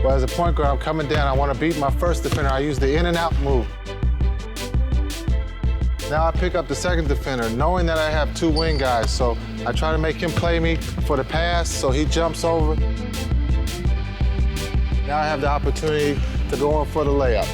Well, as a point guard, I'm coming down. I want to beat my first defender. I use the in and out move. Now I pick up the second defender, knowing that I have two wing guys. So I try to make him play me for the pass, so he jumps over. Now I have the opportunity to go in for the layup.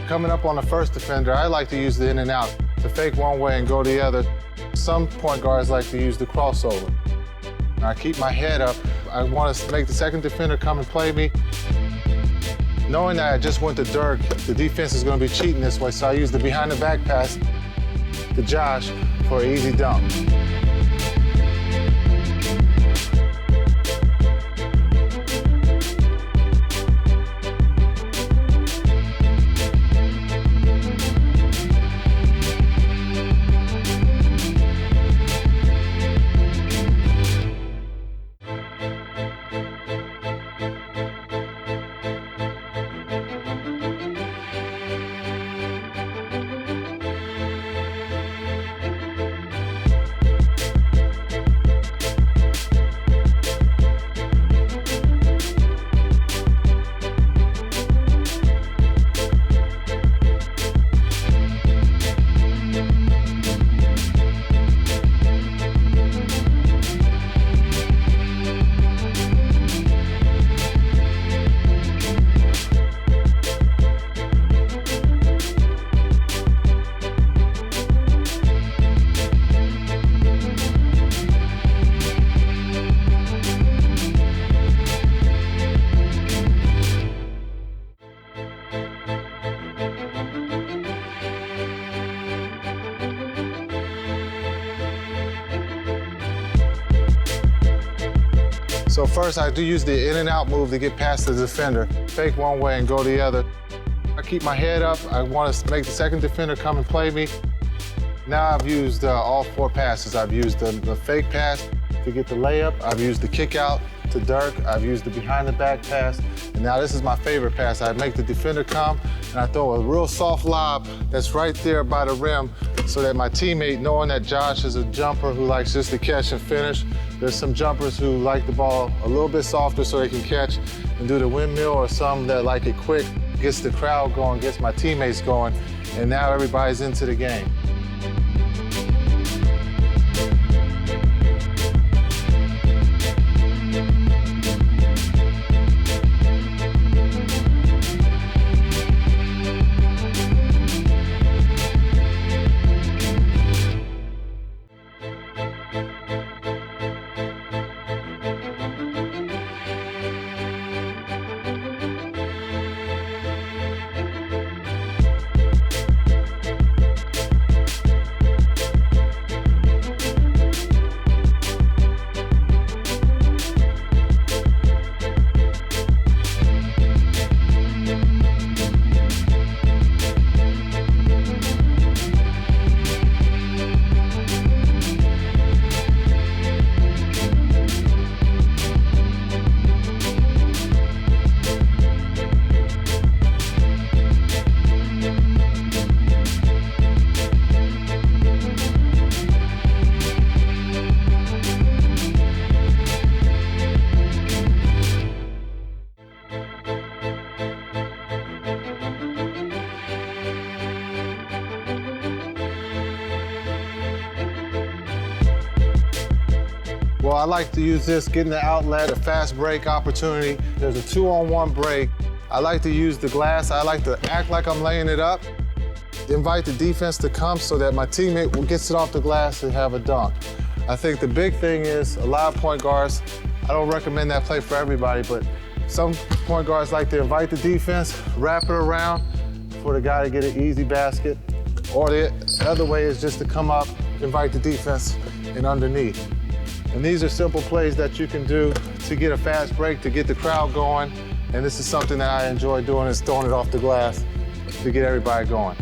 Coming up on the first defender, I like to use the in and out, to fake one way and go the other. Some point guards like to use the crossover. I keep my head up. I want to make the second defender come and play me. Knowing that I just went to Dirk, the defense is going to be cheating this way, so I use the behind the back pass to Josh for an easy dunk. So first, I do use the in and out move to get past the defender. Fake one way and go the other. I keep my head up. I want to make the second defender come and play me. Now I've used all four passes. I've used the fake pass to get the layup. I've used the kick out to Dirk. I've used the behind the back pass. And now this is my favorite pass. I make the defender come and I throw a real soft lob that's right there by the rim so that my teammate, knowing that Josh is a jumper who likes just to catch and finish, there's some jumpers who like the ball a little bit softer so they can catch and do the windmill, or some that like it quick, gets the crowd going, gets my teammates going, and now everybody's into the game. Well, I like to use this, getting the outlet, a fast break opportunity. There's a 2-on-1 break. I like to use the glass. I like to act like I'm laying it up, invite the defense to come so that my teammate gets it off the glass and have a dunk. I think the big thing is a lot of point guards, I don't recommend that play for everybody, but some point guards like to invite the defense, wrap it around for the guy to get an easy basket. Or the other way is just to come up, invite the defense, and underneath. And these are simple plays that you can do to get a fast break, to get the crowd going. And this is something that I enjoy doing, is throwing it off the glass to get everybody going.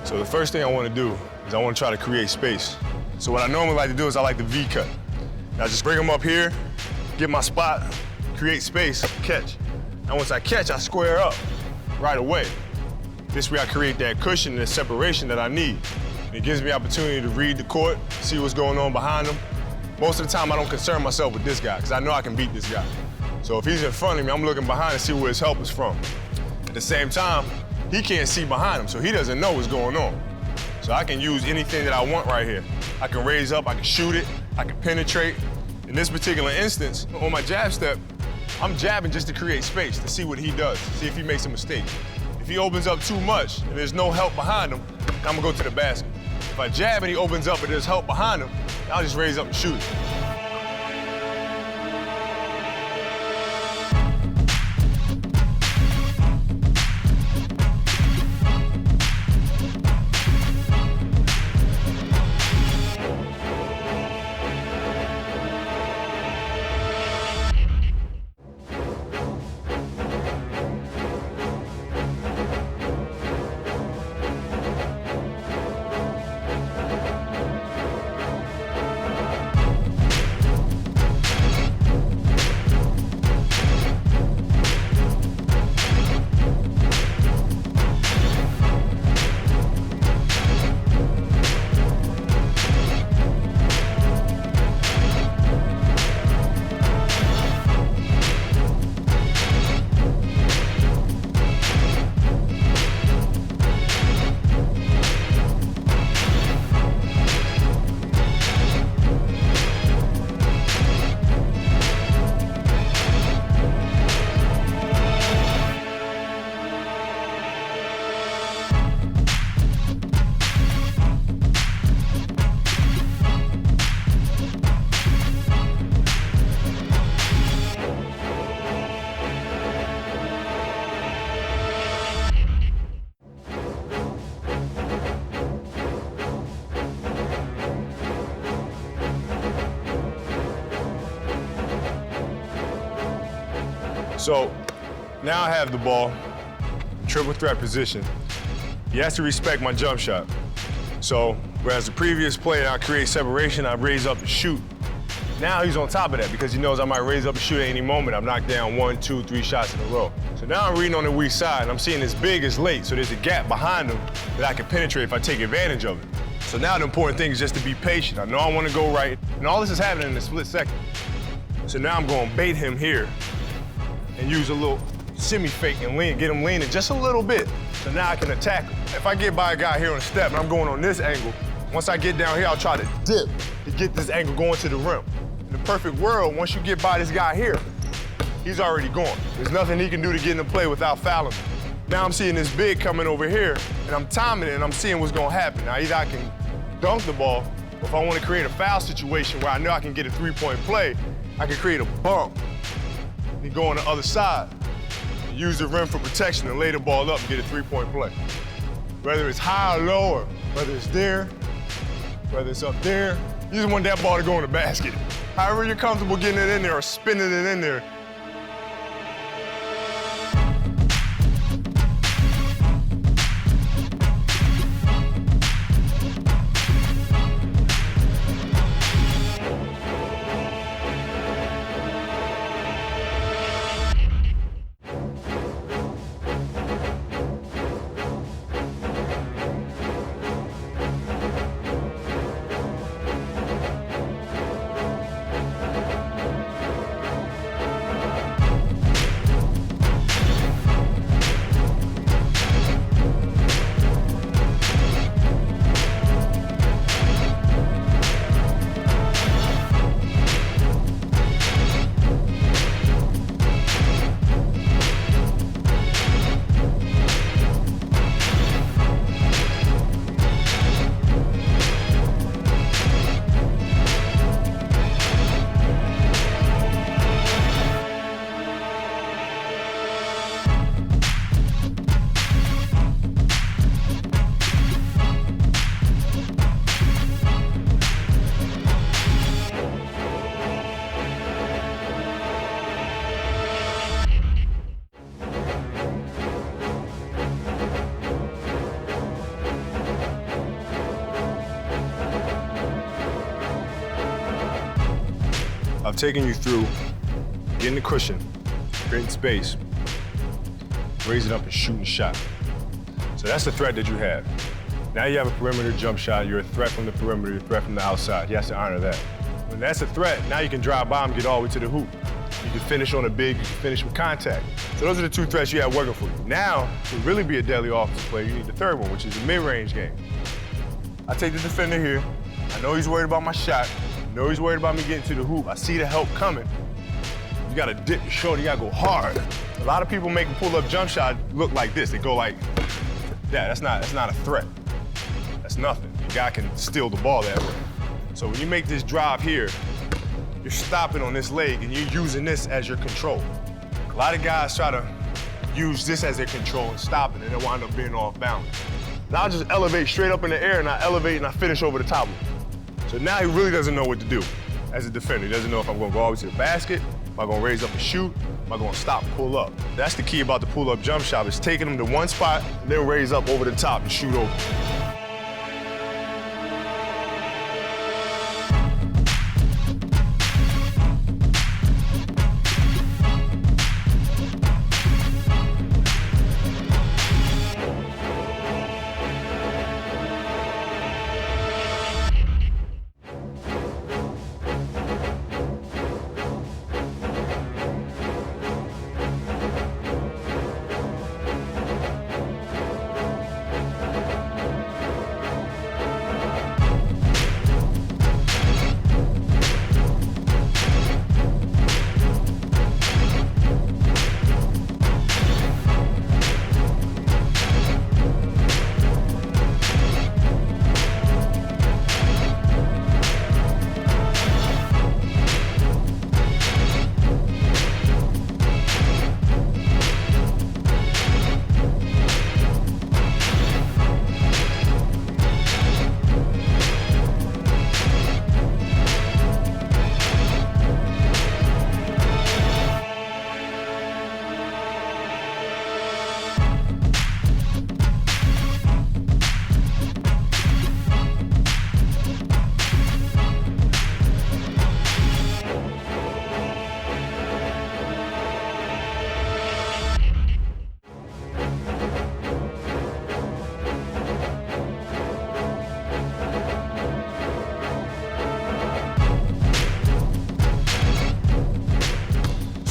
So the first thing I want to do is I want to try to create space. So what I normally like to do is I like the V cut. I just bring them up here, get my spot, create space, catch. And once I catch, I square up right away. This way I create that cushion and the separation that I need. And it gives me opportunity to read the court, see what's going on behind him. Most of the time I don't concern myself with this guy because I know I can beat this guy. So if he's in front of me, I'm looking behind to see where his help is from. At the same time, he can't see behind him, so he doesn't know what's going on. So I can use anything that I want right here. I can raise up, I can shoot it, I can penetrate. In this particular instance, on my jab step, I'm jabbing just to create space, to see what he does, see if he makes a mistake. If he opens up too much and there's no help behind him, I'm gonna go to the basket. If I jab and he opens up and there's help behind him, I'll just raise up and shoot it. So now I have the ball, triple threat position. He has to respect my jump shot. So whereas the previous play, I create separation, I raise up and shoot. Now he's on top of that because he knows I might raise up and shoot at any moment. I'm knocked down 1, 2, 3 shots in a row. So now I'm reading on the weak side, and I'm seeing this big is late, so there's a gap behind him that I can penetrate if I take advantage of it. So now the important thing is just to be patient. I know I want to go right, and all this is happening in a split second. So now I'm going to bait him here, and use a little semi-fake and lean, get him leaning just a little bit, so now I can attack him. If I get by a guy here on the step and I'm going on this angle, once I get down here, I'll try to dip to get this angle going to the rim. In the perfect world, once you get by this guy here, he's already gone. There's nothing he can do to get into play without fouling me. Now I'm seeing this big coming over here, and I'm timing it, and I'm seeing what's gonna happen. Now either I can dunk the ball, or if I wanna create a foul situation where I know I can get a three-point play, I can create a bump and go on the other side, and use the rim for protection and lay the ball up and get a three-point play. Whether it's high or low, or whether it's there, whether it's up there, you just want that ball to go in the basket. However you're comfortable getting it in there or spinning it in there. I've taken you through getting the cushion, creating space, raising up and shooting a shot. So that's the threat that you have. Now you have a perimeter jump shot. You're a threat from the perimeter, you're a threat from the outside. He has to honor that. When that's a threat, now you can drive by him, get all the way to the hoop. You can finish on a big, you can finish with contact. So those are the two threats you have working for you. Now, to really be a deadly offensive player, you need the third one, which is the mid-range game. I take the defender here. I know he's worried about my shot. I know he's worried about me getting to the hoop. I see the help coming. You gotta dip your shoulder, you gotta go hard. A lot of people make a pull-up jump shot look like this. They go like, yeah, that's not a threat. That's nothing. The guy can steal the ball that way. So when you make this drive here, you're stopping on this leg and you're using this as your control. A lot of guys try to use this as their control and stop it, and they wind up being off balance. And I'll just elevate straight up in the air, and I elevate and I finish over the top of him. So now he really doesn't know what to do as a defender. He doesn't know if I'm gonna go all the way to the basket, am I gonna raise up and shoot, am I gonna stop and pull up. That's the key about the pull-up jump shot, is taking him to one spot, and then raise up over the top and shoot over.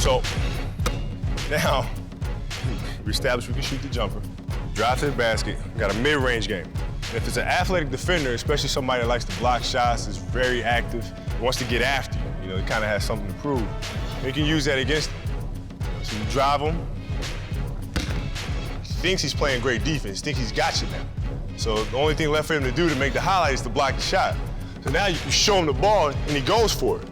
So Now, we established we can shoot the jumper, drive to the basket, got a mid-range game. And if it's an athletic defender, especially somebody that likes to block shots, is very active, wants to get after you, he kind of has something to prove, you can use that against him. So you drive him, he thinks he's playing great defense, thinks he's got you now. So the only thing left for him to do to make the highlight is to block the shot. So now you show him the ball and he goes for it.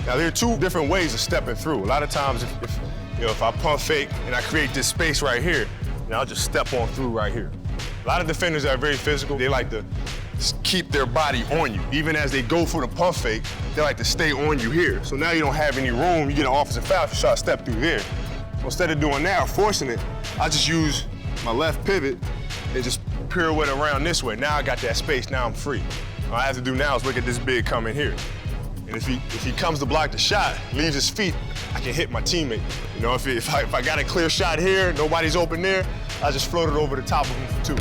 Now there are two different ways of stepping through. A lot of times if I pump fake and I create this space right here, I'll just step on through right here. A lot of defenders that are very physical, they like to keep their body on you. Even as they go for the pump fake, they like to stay on you here. So now you don't have any room, you get an offensive foul if you try to step through there. So instead of doing that or forcing it, I just use my left pivot and just pirouette around this way. Now I got that space, now I'm free. All I have to do now is look at this big coming here. And if he comes to block the shot, leaves his feet, I can hit my teammate. If I got a clear shot here, nobody's open there, I just float it over the top of him for two.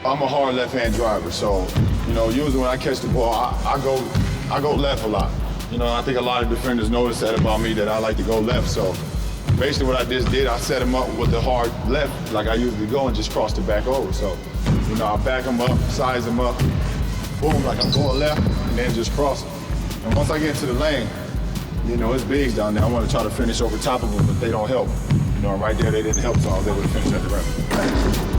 I'm a hard left-hand driver, so usually when I catch the ball, I go left a lot. I think a lot of defenders notice that about me, that I like to go left. So basically what I just did, I set him up with the hard left like I usually go and just crossed it back over. So I back him up, size him up, boom, like I'm going left, and then just cross him. And once I get into the lane, it's bigs down there. I want to try to finish over top of them, but they don't help. Right there they didn't help, so I was able to finish at the rim.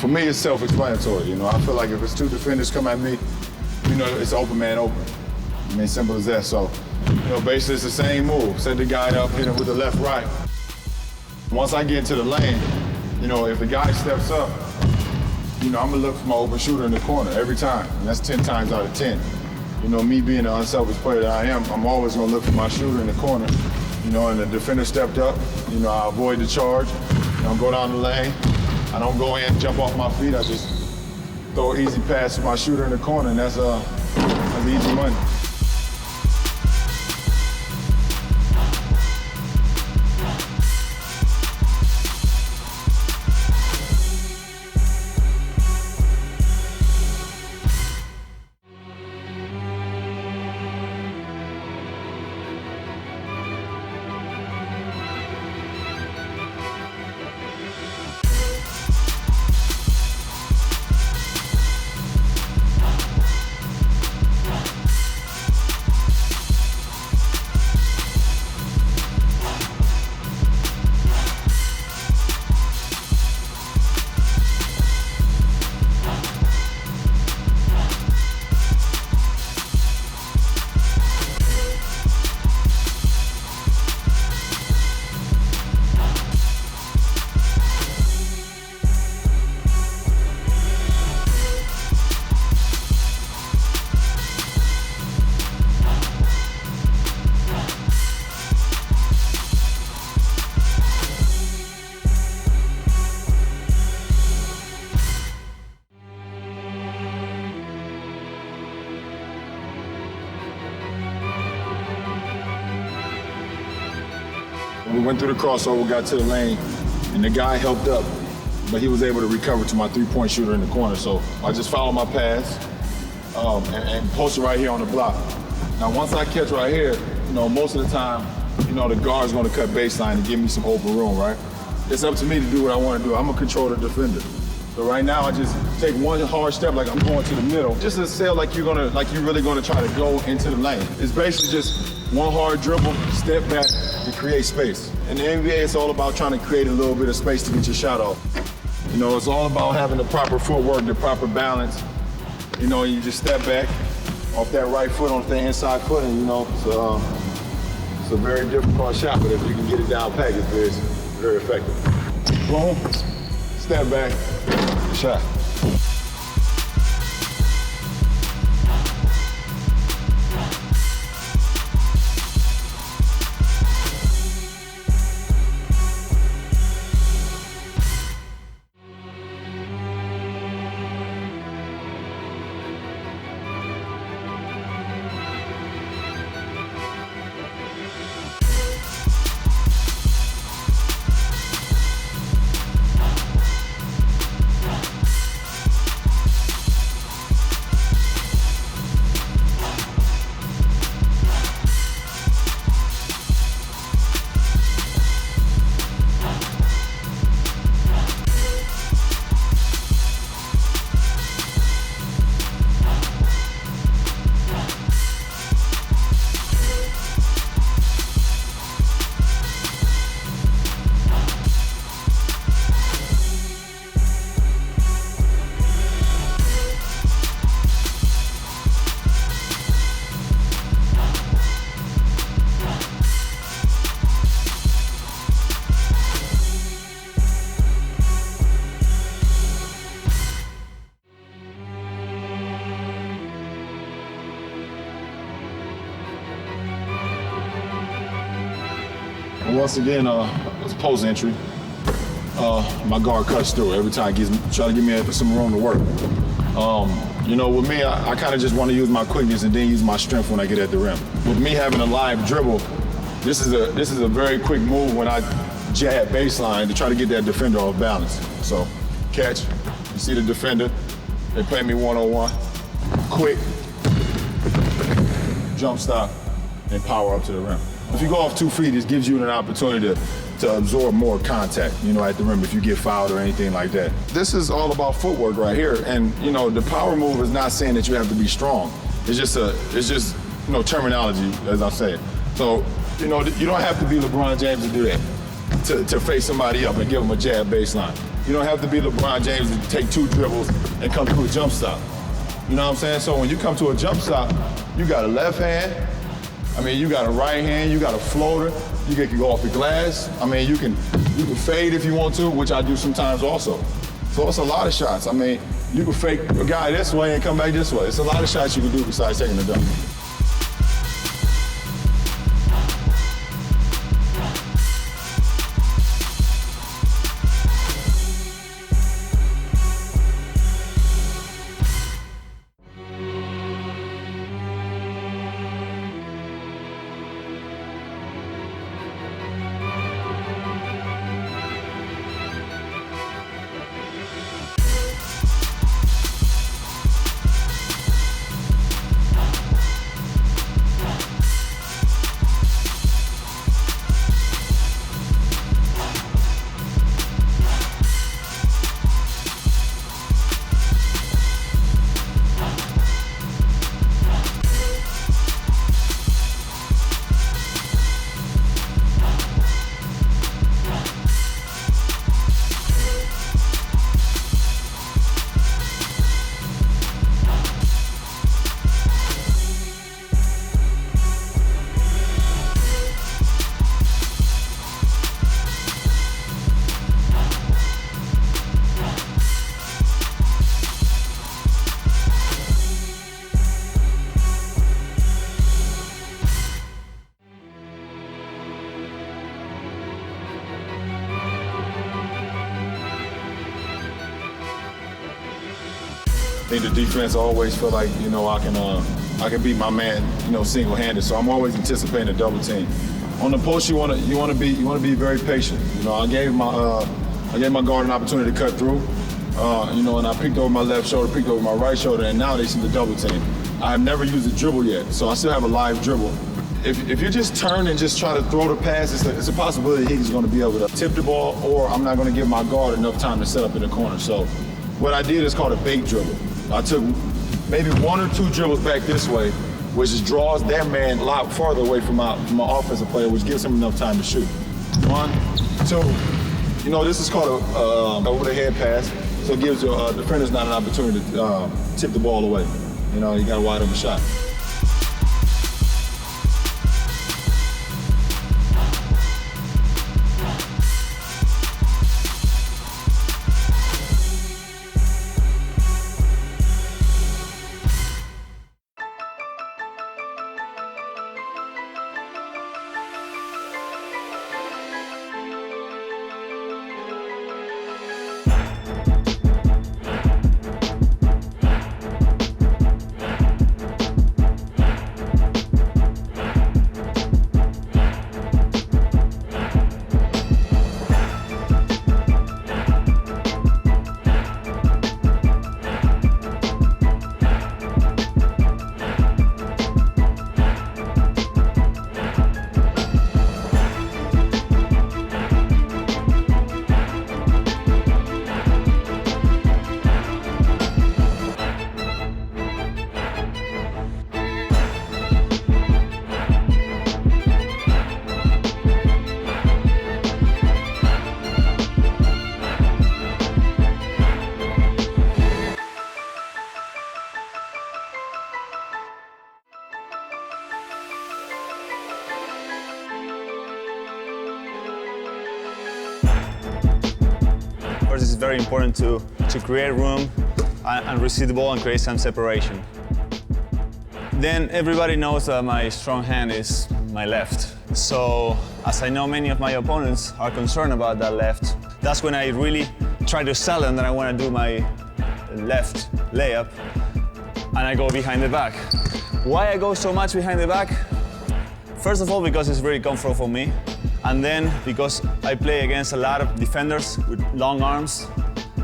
For me, it's self-explanatory. I feel like if it's two defenders come at me, it's open man open. Simple as that. So, basically it's the same move. Set the guy up, hit him with the left, right. Once I get into the lane, if the guy steps up, I'm gonna look for my open shooter in the corner every time. And that's 10 times out of 10. Me being the unselfish player that I am, I'm always gonna look for my shooter in the corner. And the defender stepped up, I avoid the charge. I go down the lane. I don't go in, jump off my feet. I just throw an easy pass to my shooter in the corner, and that's easy money. We went through the crossover, got to the lane, and the guy helped up, but he was able to recover to my three-point shooter in the corner. So I just followed my pass and posted right here on the block. Now, once I catch right here, most of the time, the guard's gonna cut baseline and give me some open room, right? It's up to me to do what I want to do. I'm gonna control the defender. So right now, I just take one hard step like I'm going to the middle, just to say like you're really gonna try to go into the lane. It's basically just one hard dribble, step back to create space. In the NBA, it's all about trying to create a little bit of space to get your shot off. It's all about having the proper footwork, the proper balance. You just step back off that right foot onto the inside foot, and it's a very difficult shot, but if you can get it down pat, it's very effective. Boom, step back, shot. Once again, it's post entry. My guard cuts through every time, try to give me some room to work. With me, I kind of just want to use my quickness and then use my strength when I get at the rim. With me having a live dribble, this is a very quick move when I jab baseline to try to get that defender off balance. So, catch, you see the defender, they play me one-on-one, quick, jump stop, and power up to the rim. If you go off 2 feet, it gives you an opportunity to absorb more contact, at the rim if you get fouled or anything like that. This is all about footwork right here. And, the power move is not saying that you have to be strong. It's just terminology, as I say. So, you don't have to be LeBron James to do that, to face somebody up and give them a jab baseline. You don't have to be LeBron James to take 2 dribbles and come to a jump stop. You know what I'm saying? So when you come to a jump stop, you got a left hand, you got a right hand, you got a floater, you can go off the glass. You can fade if you want to, which I do sometimes also. So it's a lot of shots. You can fake a guy this way and come back this way. It's a lot of shots you can do besides taking the dunk. I think the defense always feel like, I can beat my man, single-handed. So I'm always anticipating a double team. On the post, you want to be very patient. You know, I gave my guard an opportunity to cut through. You know, and I peeked over my left shoulder, peeked over my right shoulder, and now they see the double team. I have never used a dribble yet, so I still have a live dribble. If you just turn and just try to throw the pass, it's a possibility he's going to be able to tip the ball, or I'm not going to give my guard enough time to set up in the corner. So what I did is called a bait dribble. I took maybe one or two dribbles back this way, which just draws that man a lot farther away from my offensive player, which gives him enough time to shoot. 1, 2. You know, this is called a over-the-head pass, so it gives your defenders not an opportunity to tip the ball away. You know, you got a wide open shot. First, it's very important to create room and receive the ball and create some separation. Then everybody knows that my strong hand is my left. So as I know many of my opponents are concerned about that left, that's when I really try to sell them that I want to do my left layup, and I go behind the back. Why I go so much behind the back? First of all, because it's very comfortable for me. And then because I play against a lot of defenders with long arms,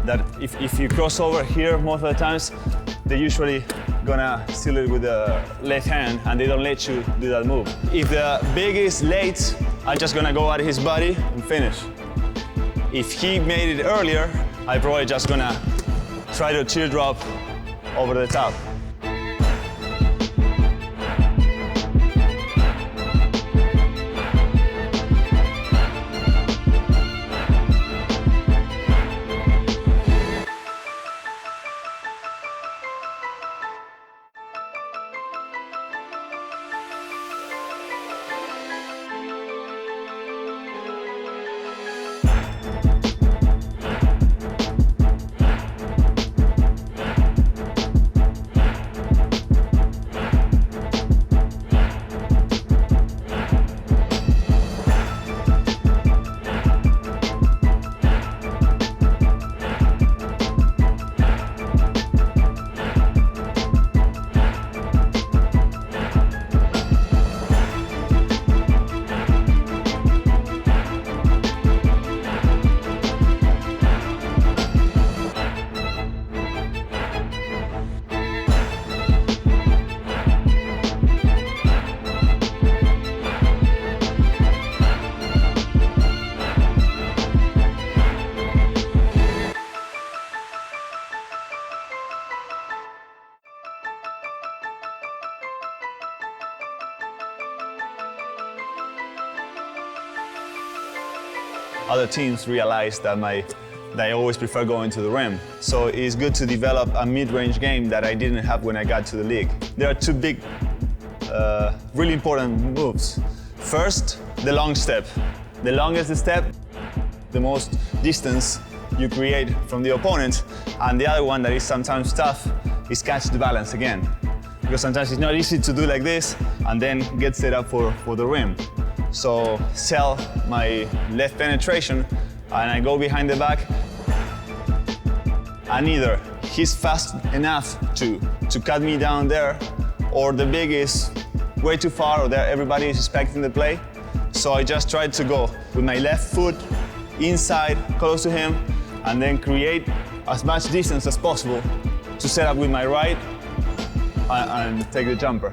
that if you cross over here most of the times, they're usually gonna steal it with the left hand and they don't let you do that move. If the big is late, I'm just gonna go at his body and finish. If he made it earlier, I'm probably just gonna try to teardrop over the top. Other teams realize that I always prefer going to the rim. So it's good to develop a mid-range game that I didn't have when I got to the league. There are two big, really important moves. First, the long step. The longest the step, the most distance you create from the opponent. And the other one that is sometimes tough is catch the balance again. Because sometimes it's not easy to do like this and then get set up for the rim. So sell my left penetration and I go behind the back, and either he's fast enough to cut me down there, or the big is way too far, or there everybody is expecting the play. So I just tried to go with my left foot inside, close to him, and then create as much distance as possible to set up with my right and take the jumper.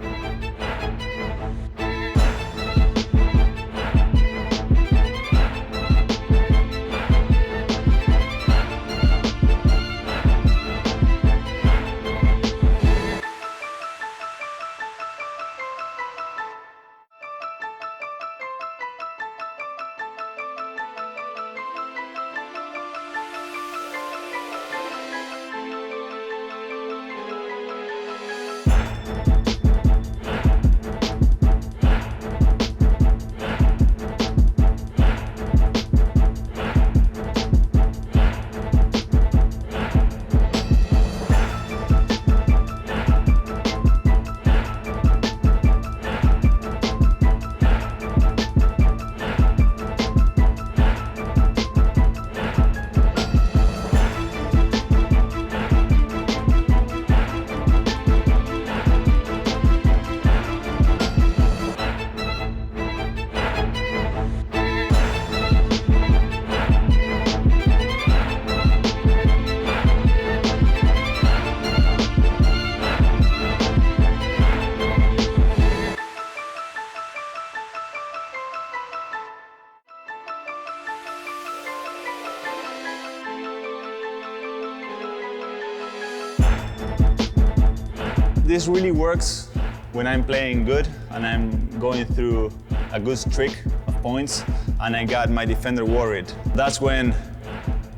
This really works when I'm playing good and I'm going through a good streak of points and I got my defender worried. That's when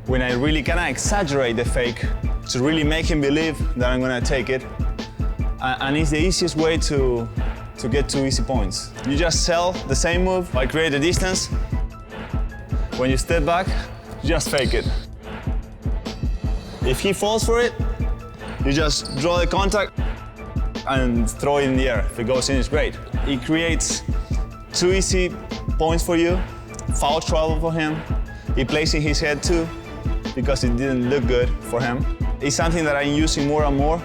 I really kind of exaggerate the fake to really make him believe that I'm gonna take it. And it's the easiest way to get 2 easy points. You just sell the same move, I create a distance. When you step back, you just fake it. If he falls for it, you just draw the contact and throw it in the air. If it goes in, it's great. It creates 2 easy points for you, foul trouble for him. He plays in his head too, because it didn't look good for him. It's something that I'm using more and more.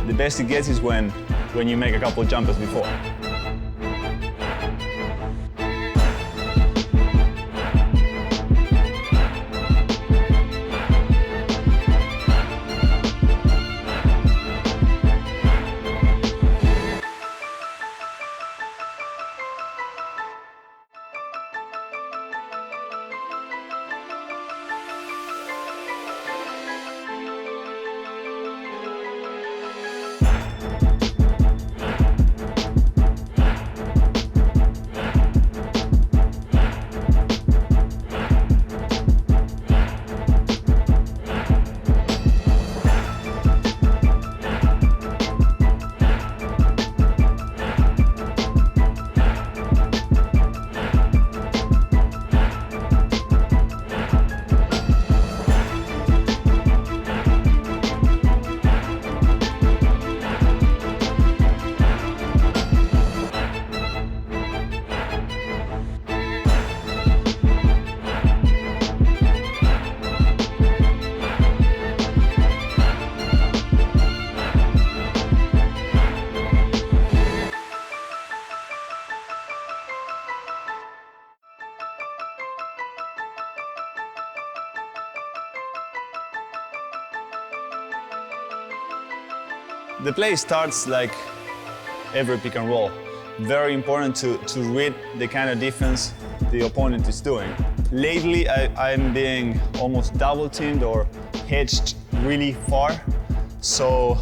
The best it gets is when you make a couple jumpers before. The play starts like every pick and roll. Very important to read the kind of defense the opponent is doing. Lately, I'm being almost double teamed or hedged really far. So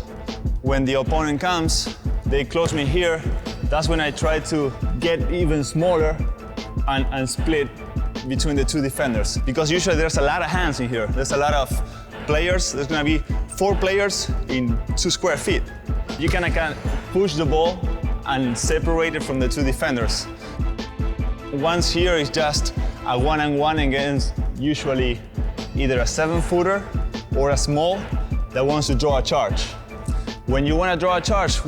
when the opponent comes, they close me here. That's when I try to get even smaller and split between the 2 defenders. Because usually there's a lot of hands in here. There's a lot of players. There's gonna be 4 players in 2 square feet. You can push the ball and separate it from the 2 defenders. Once here is just a one-on-one against usually either a 7-footer or a small that wants to draw a charge. When you want to draw a charge,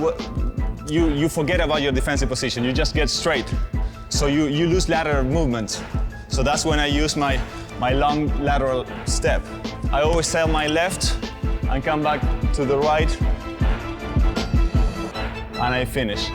you forget about your defensive position. You just get straight. So you lose lateral movement. So that's when I use my long lateral step. I always sell my left and come back to the right, and I finish.